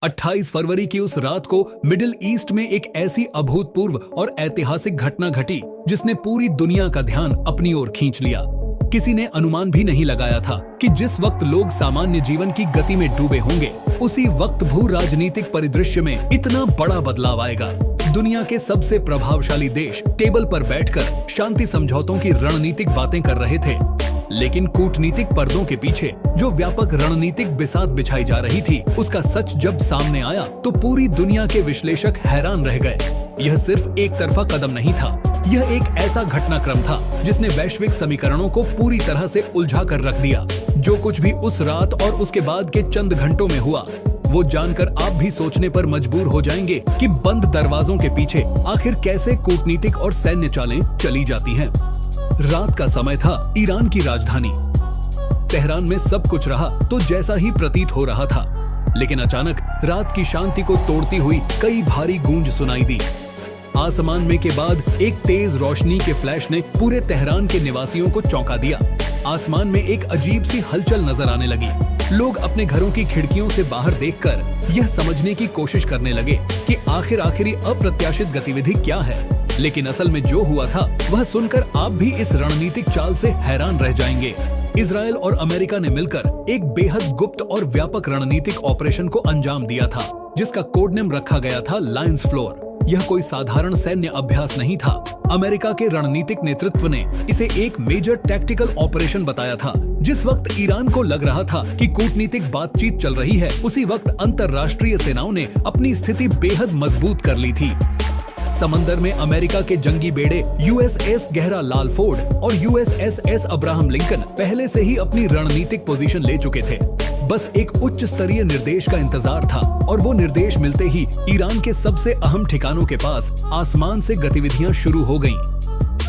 28 फरवरी की उस रात को मिडिल ईस्ट में एक ऐसी अभूतपूर्व और ऐतिहासिक घटना घटी जिसने पूरी दुनिया का ध्यान अपनी ओर खींच लिया। किसी ने अनुमान भी नहीं लगाया था कि जिस वक्त लोग सामान्य जीवन की गति में डूबे होंगे, उसी वक्त भू राजनीतिक परिदृश्य में इतना बड़ा बदलाव आएगा। दुनिया के सबसे प्रभावशाली देश टेबल पर बैठकर शांति समझौतों की रणनीतिक बातें कर रहे थे, लेकिन कूटनीतिक पर्दों के पीछे जो व्यापक रणनीतिक बिसात बिछाई जा रही थी, उसका सच जब सामने आया तो पूरी दुनिया के विश्लेषक हैरान रह गए। यह सिर्फ एक तरफा कदम नहीं था, यह एक ऐसा घटनाक्रम था जिसने वैश्विक समीकरणों को पूरी तरह से उलझा कर रख दिया। जो कुछ भी उस रात और उसके बाद के चंद घंटों में हुआ, वो जानकर आप भी सोचने पर मजबूर हो जाएंगे कि बंद दरवाजों के पीछे आखिर कैसे कूटनीतिक और सैन्य चालें चली जाती हैं। रात का समय था, ईरान की राजधानी तेहरान में सब कुछ रहा तो जैसा ही प्रतीत हो रहा था, लेकिन अचानक रात की शांति को तोड़ती हुई कई भारी गूंज सुनाई दी। आसमान में के बाद एक तेज रोशनी के फ्लैश ने पूरे तेहरान के निवासियों को चौंका दिया। आसमान में एक अजीब सी हलचल नजर आने लगी। लोग अपने घरों की खिड़कियों से बाहर देखकर यह समझने की कोशिश करने लगे कि आखिर अप्रत्याशित गतिविधि क्या है। लेकिन असल में जो हुआ था वह सुनकर आप भी इस रणनीतिक चाल से हैरान रह जाएंगे। इजराइल और अमेरिका ने मिलकर एक बेहद गुप्त और व्यापक रणनीतिक ऑपरेशन को अंजाम दिया था, जिसका कोड नेम रखा गया था लायंस फ्लोर। यह कोई साधारण सैन्य अभ्यास नहीं था। अमेरिका के रणनीतिक नेतृत्व ने इसे एक मेजर टैक्टिकल ऑपरेशन बताया था। जिस वक्त ईरान को लग रहा था कि कूटनीतिक बातचीत चल रही है, उसी वक्त अंतरराष्ट्रीय सेनाओं ने अपनी स्थिति बेहद मजबूत कर ली थी। समंदर में अमेरिका के जंगी बेड़े यूएसएस गहरा लाल फोर्ड और यूएसएस अब्राहम लिंकन पहले से ही अपनी रणनीतिक पोजीशन ले चुके थे। बस एक उच्च स्तरीय निर्देश का इंतजार था और वो निर्देश मिलते ही ईरान के सबसे अहम ठिकानों के पास आसमान से गतिविधियां शुरू हो गईं।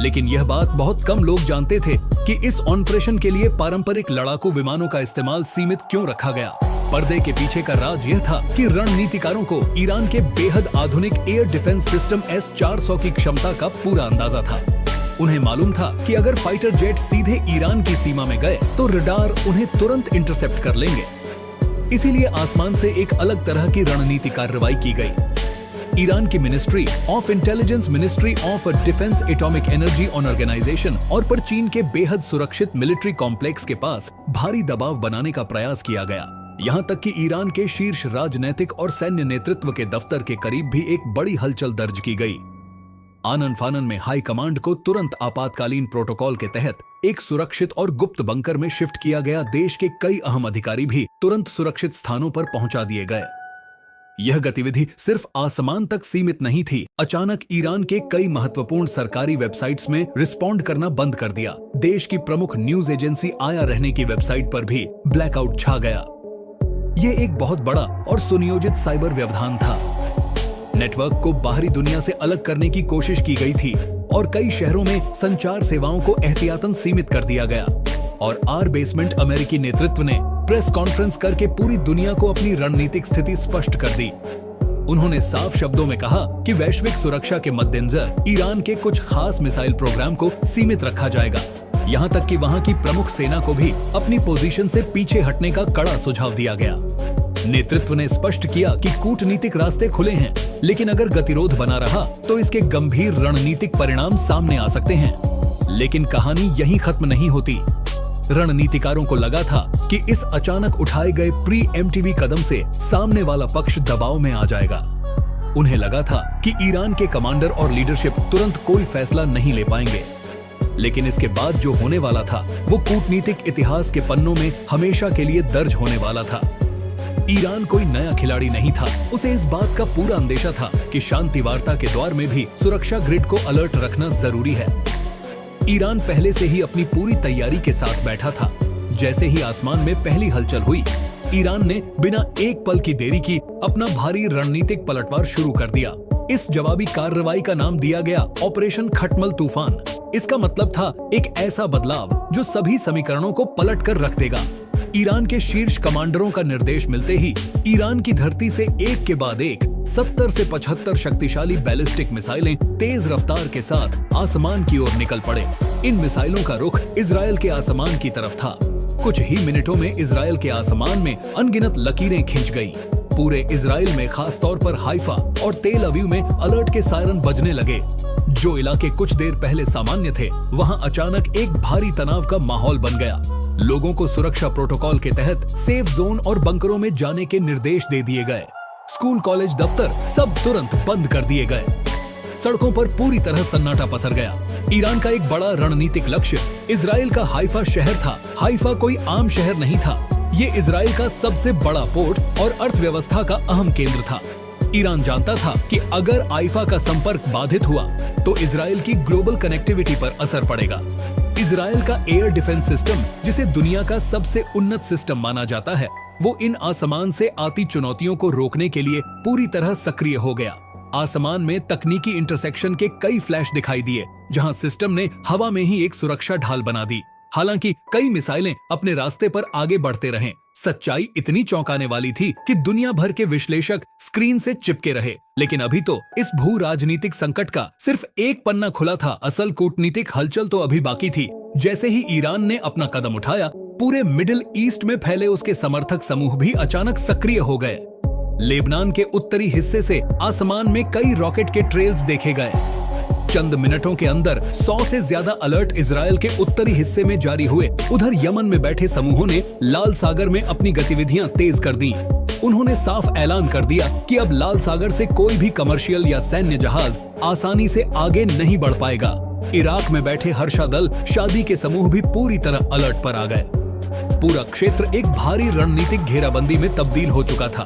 लेकिन यह बात बहुत कम लोग जानते थे कि इस ऑपरेशन के लिए पारंपरिक लड़ाकू विमानों का इस्तेमाल सीमित क्यों रखा गया। पर्दे के पीछे का राज यह था कि रणनीतिकारों को ईरान के बेहद आधुनिक एयर डिफेंस सिस्टम S-400 की क्षमता का पूरा अंदाजा था। उन्हें मालूम था कि अगर फाइटर जेट सीधे ईरान की सीमा में गए तो रडार उन्हें तुरंत इंटरसेप्ट कर लेंगे। इसीलिए आसमान से एक अलग तरह की रणनीति कार्रवाई की गई। ईरान की ministry of intelligence, ministry of defence, atomic energy organisation और पर चीन के बेहद सुरक्षित मिलिट्री कॉम्प्लेक्स के पास भारी दबाव बनाने का प्रयास किया गया। यहाँ तक कि ईरान के शीर्ष राजनैतिक और सैन्य नेतृत्व के दफ्तर के करीब भी एक बड़ी हलचल दर्ज की गई। आनन फानन में हाई कमांड को तुरंत आपातकालीन प्रोटोकॉल के तहत एक सुरक्षित और गुप्त बंकर में शिफ्ट किया गया। देश के कई अहम अधिकारी भी तुरंत सुरक्षित स्थानों पर पहुंचा दिए गए। यह गतिविधि सिर्फ आसमान तक सीमित नहीं थी। अचानक ईरान के कई महत्वपूर्ण सरकारी वेबसाइट्स में रिस्पॉन्ड करना बंद कर दिया। देश की प्रमुख न्यूज एजेंसी आया रहने की वेबसाइट पर भी ब्लैकआउट छा गया। यह एक बहुत बड़ा और सुनियोजित साइबर व्यवधान था। नेटवर्क को बाहरी दुनिया से अलग करने की कोशिश की गई थी और कई शहरों में संचार सेवाओं को एहतियातन सीमित कर दिया गया। और आर बेसमेंट अमेरिकी नेतृत्व ने प्रेस कॉन्फ्रेंस करके पूरी दुनिया को अपनी रणनीतिक स्थिति स्पष्ट कर दी। उन्होंने साफ शब्दों में कहा कि वैश्विक सुरक्षा के मद्देनजर ईरान के कुछ खास मिसाइल प्रोग्राम को सीमित रखा जाएगा। यहाँ तक कि वहाँ की प्रमुख सेना को भी अपनी पोजीशन से पीछे हटने का कड़ा सुझाव दिया गया। नेतृत्व ने स्पष्ट किया कि कूटनीतिक रास्ते खुले हैं, लेकिन अगर गतिरोध बना रहा तो इसके गंभीर रणनीतिक परिणाम सामने आ सकते हैं। लेकिन कहानी यहीं खत्म नहीं होती। रणनीतिकारों को लगा था कि इस अचानक उठाए गए प्री-एम्प्टिव कदम से सामने वाला पक्ष दबाव में आ जाएगा। उन्हें लगा था कि ईरान के कमांडर और लीडरशिप तुरंत कोई फैसला नहीं ले पाएंगे। लेकिन इसके बाद जो होने वाला था वो कूटनीतिक इतिहास के पन्नों में हमेशा के लिए दर्ज होने वाला था। ईरान कोई नया खिलाड़ी नहीं था। उसे इस बात का पूरा अंदेशा था कि शांति वार्ता के दौर में भी सुरक्षा ग्रिड को अलर्ट रखना जरूरी है। ईरान पहले से ही अपनी पूरी तैयारी के साथ बैठा था। जैसे ही आसमान में पहली हलचल हुई, ईरान ने बिना एक पल की देरी की अपना भारी रणनीतिक पलटवार शुरू कर दिया। इस जवाबी कार्रवाई का नाम दिया गया ऑपरेशन खटमल तूफान। इसका मतलब था एक ऐसा बदलाव जो सभी समीकरणों को पलट कर रख देगा। ईरान के शीर्ष कमांडरों का निर्देश मिलते ही ईरान की धरती से एक के बाद एक 70 से 75 शक्तिशाली बैलिस्टिक मिसाइलें तेज रफ्तार के साथ आसमान की ओर निकल पड़े। इन मिसाइलों का रुख इजरायल के आसमान की तरफ था। कुछ ही मिनटों में इजरायल के आसमान में अनगिनत लकीरें खिंच गईं। पूरे इजराइल में, खास तौर पर हाइफा और तेल अवीव में अलर्ट के सायरन बजने लगे। जो इलाके कुछ देर पहले सामान्य थे, वहां अचानक एक भारी तनाव का माहौल बन गया। लोगों को सुरक्षा प्रोटोकॉल के तहत सेफ जोन और बंकरों में जाने के निर्देश दे दिए गए। स्कूल, कॉलेज, दफ्तर सब तुरंत बंद कर दिए गए। सड़कों पर पूरी तरह सन्नाटा पसर गया। ईरान का एक बड़ा रणनीतिक लक्ष्य इजराइल का हाइफा शहर था। हाइफा कोई आम शहर नहीं था, ये इजराइल का सबसे बड़ा पोर्ट और अर्थव्यवस्था का अहम केंद्र था। ईरान जानता था कि अगर हाइफा का संपर्क बाधित हुआ तो इजराइल की ग्लोबल कनेक्टिविटी पर असर पड़ेगा। इजराइल का एयर डिफेंस सिस्टम, जिसे दुनिया का सबसे उन्नत सिस्टम माना जाता है, वो इन आसमान से आती चुनौतियों को रोकने के लिए पूरी तरह सक्रिय हो गया। आसमान में तकनीकी इंटरसेक्शन के कई फ्लैश दिखाई दिए, जहां सिस्टम ने हवा में ही एक सुरक्षा ढाल बना दी। हालांकि कई मिसाइलें अपने रास्ते पर आगे बढ़ते रहे। सच्चाई इतनी चौंकाने वाली थी कि दुनिया भर के विश्लेषक स्क्रीन से चिपके रहे। लेकिन अभी तो इस भू राजनीतिक संकट का सिर्फ एक पन्ना खुला था, असल कूटनीतिक हलचल तो अभी बाकी थी। जैसे ही ईरान ने अपना कदम उठाया, पूरे मिडिल ईस्ट में फैले उसके समर्थक समूह भी अचानक सक्रिय हो गए। लेबनान के उत्तरी हिस्से से आसमान में कई रॉकेट के ट्रेल्स देखे गए। चंद मिनटों के अंदर 100 से ज्यादा अलर्ट इजराइल के उत्तरी हिस्से में जारी हुए। उधर यमन में बैठे समूहों ने लाल सागर में अपनी गतिविधियां तेज कर दी। उन्होंने साफ ऐलान कर दिया कि अब लाल सागर से कोई भी कमर्शियल या सैन्य जहाज आसानी से आगे नहीं बढ़ पाएगा। इराक में बैठे हर्षा दल शादी के समूह भी पूरी तरह अलर्ट पर आ गए। पूरा क्षेत्र एक भारी रणनीतिक घेराबंदी में तब्दील हो चुका था।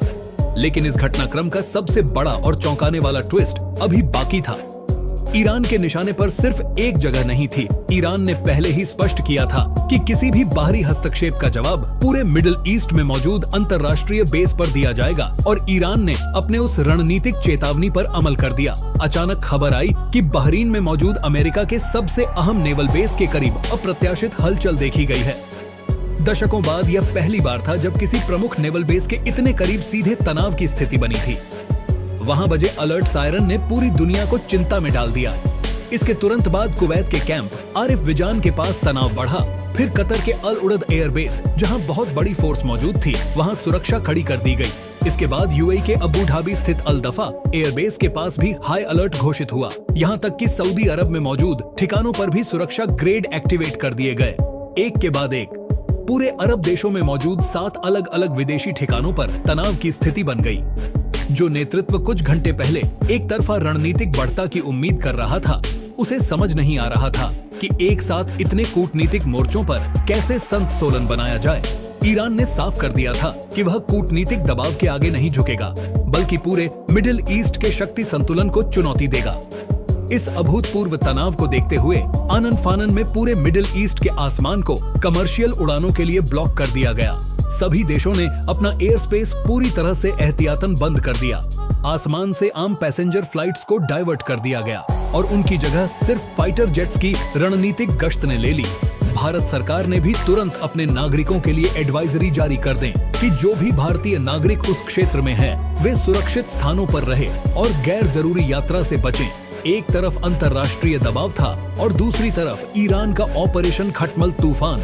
लेकिन इस घटनाक्रम का सबसे बड़ा और चौंकाने वाला ट्विस्ट अभी बाकी था। ईरान के निशाने पर सिर्फ एक जगह नहीं थी। ईरान ने पहले ही स्पष्ट किया था कि किसी भी बाहरी हस्तक्षेप का जवाब पूरे मिडिल ईस्ट में मौजूद अंतर्राष्ट्रीय बेस पर दिया जाएगा, और ईरान ने अपने उस रणनीतिक चेतावनी पर अमल कर दिया। अचानक खबर आई कि बहरीन में मौजूद अमेरिका के सबसे अहम नेवल बेस के करीब अप्रत्याशित हलचल देखी गई है। दशकों बाद यह पहली बार था जब किसी प्रमुख नेवल बेस के इतने करीब सीधे तनाव की स्थिति बनी थी। वहां बजे अलर्ट सायरन ने पूरी दुनिया को चिंता में डाल दिया। इसके तुरंत बाद कुवैत के कैंप आरिफ विजान के पास तनाव बढ़ा। फिर कतर के अल उड़द एयरबेस, जहां बहुत बड़ी फोर्स मौजूद थी, वहां सुरक्षा खड़ी कर दी गई। इसके बाद यूएई के अबू धाबी स्थित अल दफा एयरबेस के पास भी हाई अलर्ट घोषित हुआ। यहां तक कि सऊदी अरब में मौजूद ठिकानों पर भी सुरक्षा ग्रेड एक्टिवेट कर दिए गए। एक के बाद एक पूरे अरब देशों में मौजूद 7 अलग अलग विदेशी ठिकानों पर तनाव की स्थिति बन गई। जो नेतृत्व कुछ घंटे पहले एक तरफा रणनीतिक बढ़ता की उम्मीद कर रहा था, उसे समझ नहीं आ रहा था कि एक साथ इतने कूटनीतिक मोर्चों पर कैसे संत सोलन बनाया जाए। ईरान ने साफ कर दिया था कि वह कूटनीतिक दबाव के आगे नहीं झुकेगा, बल्कि पूरे मिडिल ईस्ट के शक्ति संतुलन को चुनौती देगा। इस अभूतपूर्व तनाव को देखते हुए आनन फानन में पूरे मिडिल ईस्ट के आसमान को कमर्शियल उड़ानों के लिए ब्लॉक कर दिया गया। सभी देशों ने अपना एयर स्पेस पूरी तरह से एहतियातन बंद कर दिया। आसमान से आम पैसेंजर फ्लाइट्स को डाइवर्ट कर दिया गया और उनकी जगह सिर्फ फाइटर जेट्स की रणनीतिक गश्त ने ले ली। भारत सरकार ने भी तुरंत अपने नागरिकों के लिए एडवाइजरी जारी कर दें कि जो भी भारतीय नागरिक उस क्षेत्र में है, वे सुरक्षित स्थानों पर रहे और गैर जरूरी यात्रा से बचें। एक तरफ अंतर्राष्ट्रीय दबाव था और दूसरी तरफ ईरान का ऑपरेशन खटमल तूफान।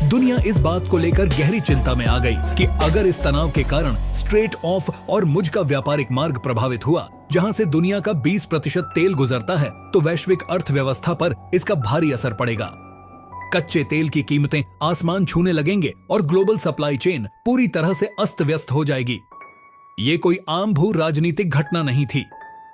दुनिया इस बात को लेकर गहरी चिंता में आ गई कि अगर इस तनाव के कारण स्ट्रेट ऑफ और मुझ का व्यापारिक मार्ग प्रभावित हुआ, जहां से दुनिया का 20% तेल गुजरता है, तो वैश्विक अर्थव्यवस्था पर इसका भारी असर पड़ेगा। कच्चे तेल की कीमतें आसमान छूने लगेंगे और ग्लोबल सप्लाई चेन पूरी तरह से अस्त व्यस्त हो जाएगी। ये कोई आम भू राजनीतिक घटना नहीं थी।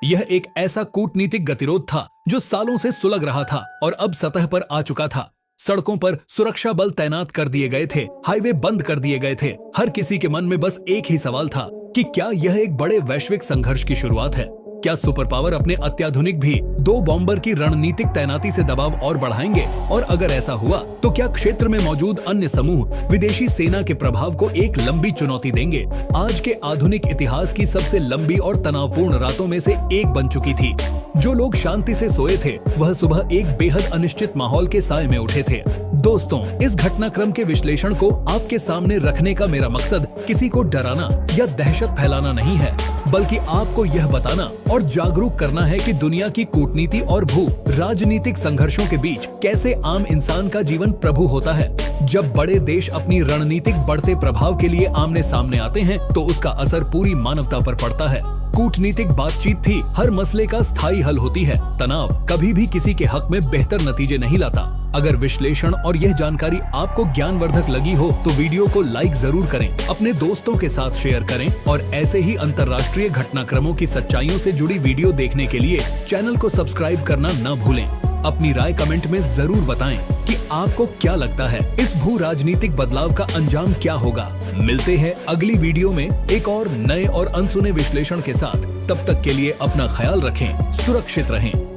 यह एक ऐसा कूटनीतिक गतिरोध था जो सालों से सुलग रहा था और अब सतह पर आ चुका था। सड़कों पर सुरक्षा बल तैनात कर दिए गए थे, हाईवे बंद कर दिए गए थे। हर किसी के मन में बस एक ही सवाल था कि क्या यह एक बड़े वैश्विक संघर्ष की शुरुआत है? क्या सुपर पावर अपने अत्याधुनिक भी 2 बॉम्बर की रणनीतिक तैनाती से दबाव और बढ़ाएंगे? और अगर ऐसा हुआ तो क्या क्षेत्र में मौजूद अन्य समूह विदेशी सेना के प्रभाव को एक लंबी चुनौती देंगे? आज के आधुनिक इतिहास की सबसे लंबी और तनावपूर्ण रातों में से एक बन चुकी थी। जो लोग शांति से सोए थे, वह सुबह एक बेहद अनिश्चित माहौल के साए में उठे थे। दोस्तों, इस घटनाक्रम के विश्लेषण को आपके सामने रखने का मेरा मकसद किसी को डराना या दहशत फैलाना नहीं है, बल्कि आपको यह बताना और जागरूक करना है कि दुनिया की कूटनीति और भू राजनीतिक संघर्षों के बीच कैसे आम इंसान का जीवन प्रभु होता है। जब बड़े देश अपनी रणनीतिक बढ़ते प्रभाव के लिए आमने सामने आते हैं तो उसका असर पूरी मानवता पर पड़ता है। कूटनीतिक बातचीत थी हर मसले का स्थायी हल होती है। तनाव कभी भी किसी के हक में बेहतर नतीजे नहीं लाता। अगर विश्लेषण और यह जानकारी आपको ज्ञानवर्धक लगी हो तो वीडियो को लाइक जरूर करें, अपने दोस्तों के साथ शेयर करें और ऐसे ही अंतर्राष्ट्रीय घटनाक्रमों की सच्चाइयों से जुड़ी वीडियो देखने के लिए चैनल को सब्सक्राइब करना न भूलें। अपनी राय कमेंट में जरूर बताएं कि आपको क्या लगता है, इस भू राजनीतिक बदलाव का अंजाम क्या होगा। मिलते हैं अगली वीडियो में एक और नए और अनसुने विश्लेषण के साथ। तब तक के लिए अपना ख्याल रखें, सुरक्षित रहें।